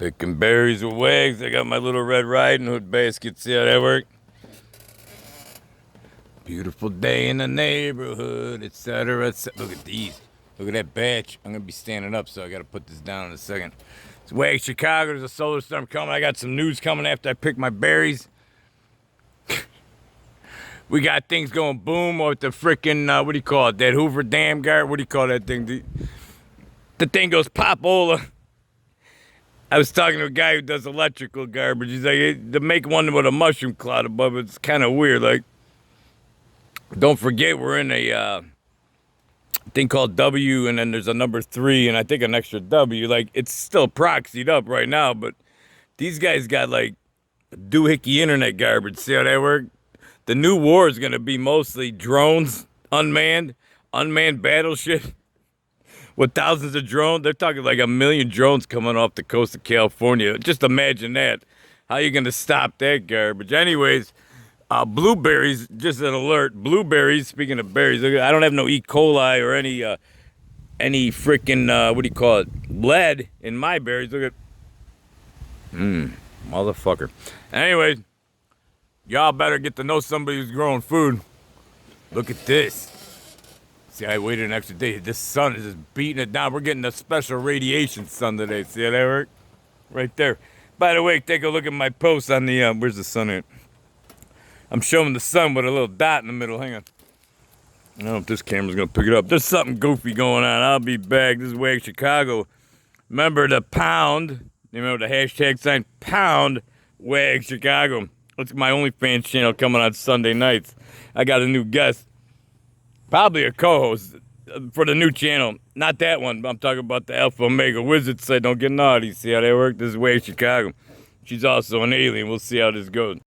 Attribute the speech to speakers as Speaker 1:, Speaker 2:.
Speaker 1: Picking berries with Wags. I got my little Red Riding Hood basket. See how that work? Beautiful day in the neighborhood, etc. Look at these. Look at that batch. I'm going to be standing up, so I got to put this down in a second. It's Wags Chicago. There's a solar storm coming. I got some news coming after I pick my berries. We got things going boom with the freaking, what do you call it? That Hoover Dam guard. What do you call that thing? The thing goes popola. I was talking to a guy who does electrical garbage. He's like, hey, to make one with a mushroom cloud above it, it's kind of weird. Like, don't forget, we're in a thing called W, and then there's a number 3, and I think an extra W. Like, it's still proxied up right now, but these guys got, like, doohickey internet garbage. See how that works? The new war is going to be mostly drones, unmanned battleship with thousands of drones. They're talking like 1 million drones coming off the coast of California. Just imagine that. How you going to stop that garbage? Anyways, blueberries, just an alert. Blueberries, speaking of berries, I don't have no E. coli or any freaking, what do you call it, lead in my berries. Look at, motherfucker. Anyways, y'all better get to know somebody who's growing food. Look at this. See, I waited an extra day. This sun is just beating it down. We're getting a special radiation sun today. See how that work? Right there. By the way, take a look at my post on the, where's the sun at? I'm showing the sun with a little dot in the middle. Hang on. I don't know if this camera's going to pick it up. There's something goofy going on. I'll be back. This is Wags Chicago. Remember the pound. Remember the hashtag sign? Pound Wags Chicago. It's my OnlyFans channel coming on Sunday nights. I got a new guest. Probably a co-host for the new channel. Not that one, but I'm talking about the Alpha Omega Wizard said don't get naughty. See how they work? This is Wags Chicago. She's also an alien. We'll see how this goes.